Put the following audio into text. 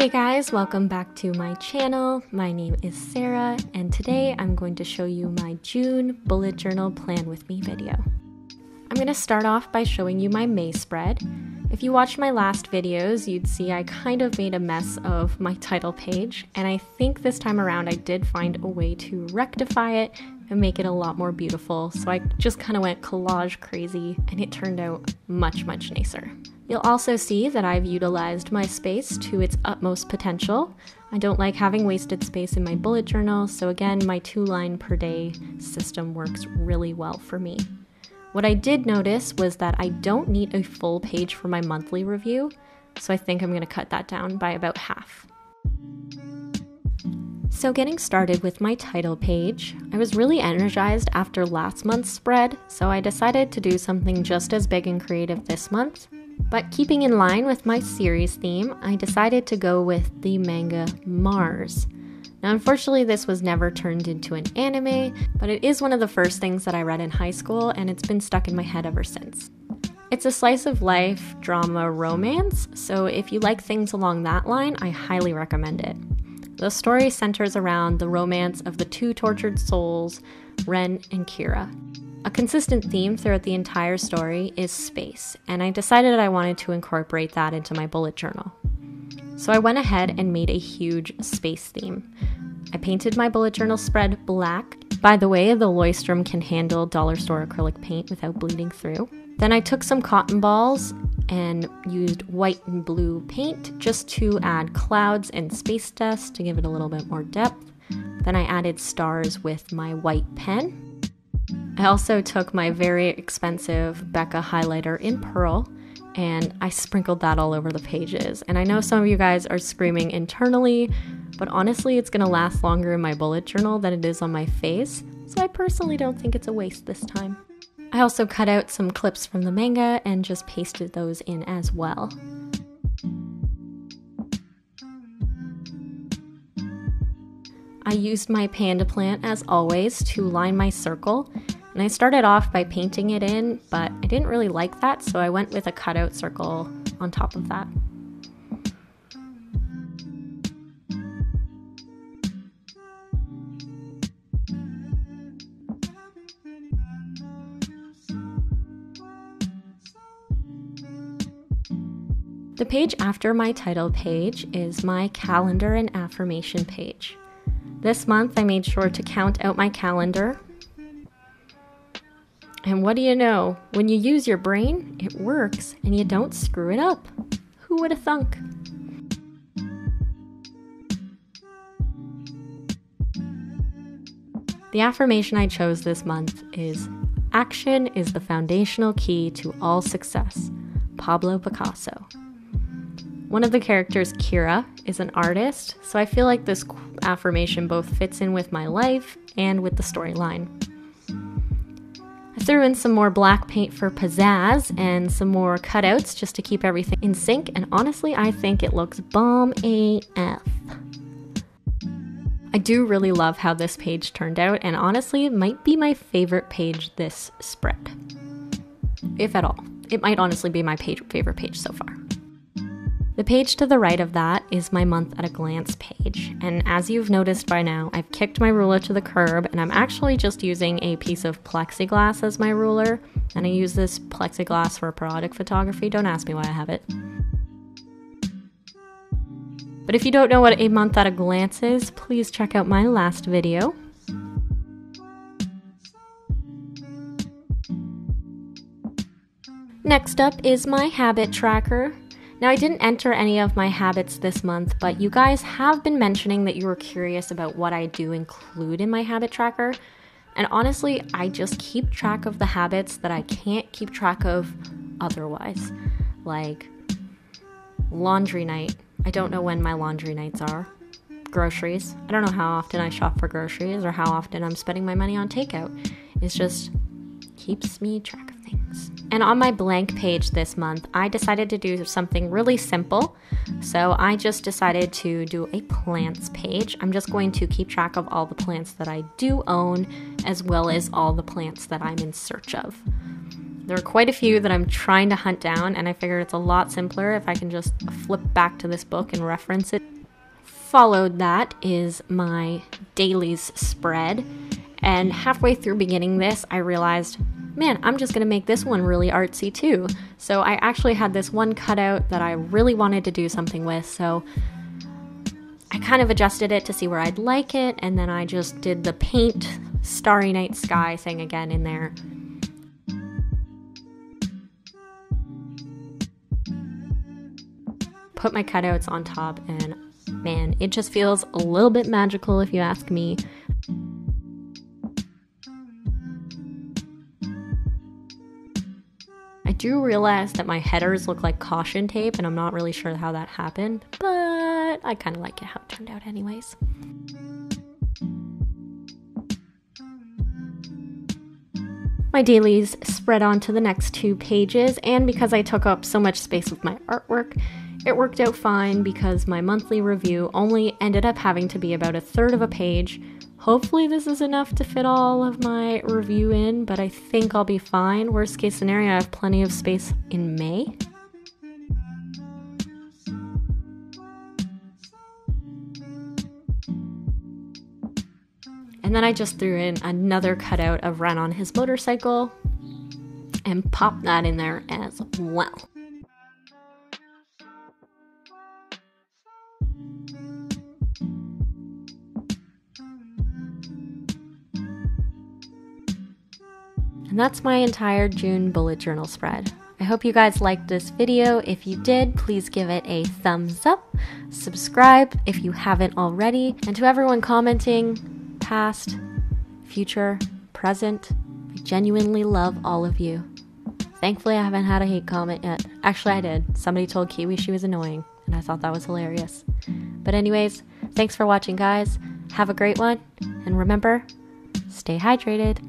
Hey guys, welcome back to my channel. My name is Sarah, and today I'm going to show you my June bullet journal plan with me video. I'm going to start off by showing you my May spread. If you watched my last videos, you'd see I kind of made a mess of my title page, and I think this time around I did find a way to rectify it and make it a lot more beautiful. So I just kind of went collage crazy, and it turned out much nicer. You'll also see that I've utilized my space to its utmost potential. I don't like having wasted space in my bullet journal, so again, my 2-line per day system works really well for me. What I did notice was that I don't need a full page for my monthly review, so I think I'm going to cut that down by about half. So getting started with my title page, I was really energized after last month's spread, so I decided to do something just as big and creative this month. But keeping in line with my series theme, I decided to go with the manga Mars. Now, unfortunately, this was never turned into an anime, but it is one of the first things that I read in high school, and it's been stuck in my head ever since. It's a slice of life drama romance, so if you like things along that line, I highly recommend it. The story centers around the romance of the two tortured souls, Ren and Kira. A consistent theme throughout the entire story is space, and I decided I wanted to incorporate that into my bullet journal. So I went ahead and made a huge space theme. I painted my bullet journal spread black. By the way, the Loistrom can handle dollar store acrylic paint without bleeding through. Then I took some cotton balls and used white and blue paint just to add clouds and space dust to give it a little bit more depth. Then I added stars with my white pen. I also took my very expensive Becca highlighter in Pearl and I sprinkled that all over the pages. And I know some of you guys are screaming internally, but honestly, it's gonna last longer in my bullet journal than it is on my face, so I personally don't think it's a waste this time. I also cut out some clips from the manga and just pasted those in as well. I used my panda plant as always to line my circle, and I started off by painting it in, but I didn't really like that, so I went with a cutout circle on top of that. The page after my title page is my calendar and affirmation page. This month I made sure to count out my calendar. And what do you know? When you use your brain, it works and you don't screw it up. Who would have thunk? The affirmation I chose this month is, "Action is the foundational key to all success." Pablo Picasso. One of the characters, Kira, is an artist, so I feel like this affirmation both fits in with my life and with the storyline. I threw in some more black paint for pizzazz and some more cutouts just to keep everything in sync, and honestly, I think it looks bomb AF. I do really love how this page turned out, and honestly, it might be my favorite page this spread. If at all. It might honestly be my favorite page so far. The page to the right of that is my month at a glance page, and as you've noticed by now, I've kicked my ruler to the curb, and I'm actually just using a piece of plexiglass as my ruler, and I use this plexiglass for product photography. Don't ask me why I have it. But if you don't know what a month at a glance is, please check out my last video. Next up is my habit tracker. Now, I didn't enter any of my habits this month, but you guys have been mentioning that you were curious about what I do include in my habit tracker. And honestly, I just keep track of the habits that I can't keep track of otherwise. Like laundry night. I don't know when my laundry nights are. Groceries. I don't know how often I shop for groceries or how often I'm spending my money on takeout. It's just keeps me track of things. And on my blank page this month, I decided to do something really simple. So I just decided to do a plants page. I'm just going to keep track of all the plants that I do own, as well as all the plants that I'm in search of. There are quite a few that I'm trying to hunt down, and I figured it's a lot simpler if I can just flip back to this book and reference it. followed that is my dailies spread. And halfway through beginning this, I realized, man, I'm just going to make this one really artsy too. So I actually had this one cutout that I really wanted to do something with. So I kind of adjusted it to see where I'd like it. And then I just did the paint Starry Night Sky thing again in there. Put my cutouts on top, and man, it just feels a little bit magical if you ask me. I do realize that my headers look like caution tape, and I'm not really sure how that happened, but I kind of like it how it turned out anyways. My dailies spread onto the next 2 pages, and because I took up so much space with my artwork, it worked out fine because my monthly review only ended up having to be about 1/3 of a page. Hopefully this is enough to fit all of my review in, but I think I'll be fine. Worst case scenario, I have plenty of space in May. And then I just threw in another cutout of Ren on his motorcycle and popped that in there as well. And that's my entire June bullet journal spread. I hope you guys liked this video. If you did, please give it a thumbs up. Subscribe if you haven't already. And to everyone commenting, past, future, present, I genuinely love all of you. Thankfully, I haven't had a hate comment yet. Actually, I did. Somebody told Kiwi she was annoying, and I thought that was hilarious. But anyways, thanks for watching, guys. Have a great one, and remember, stay hydrated.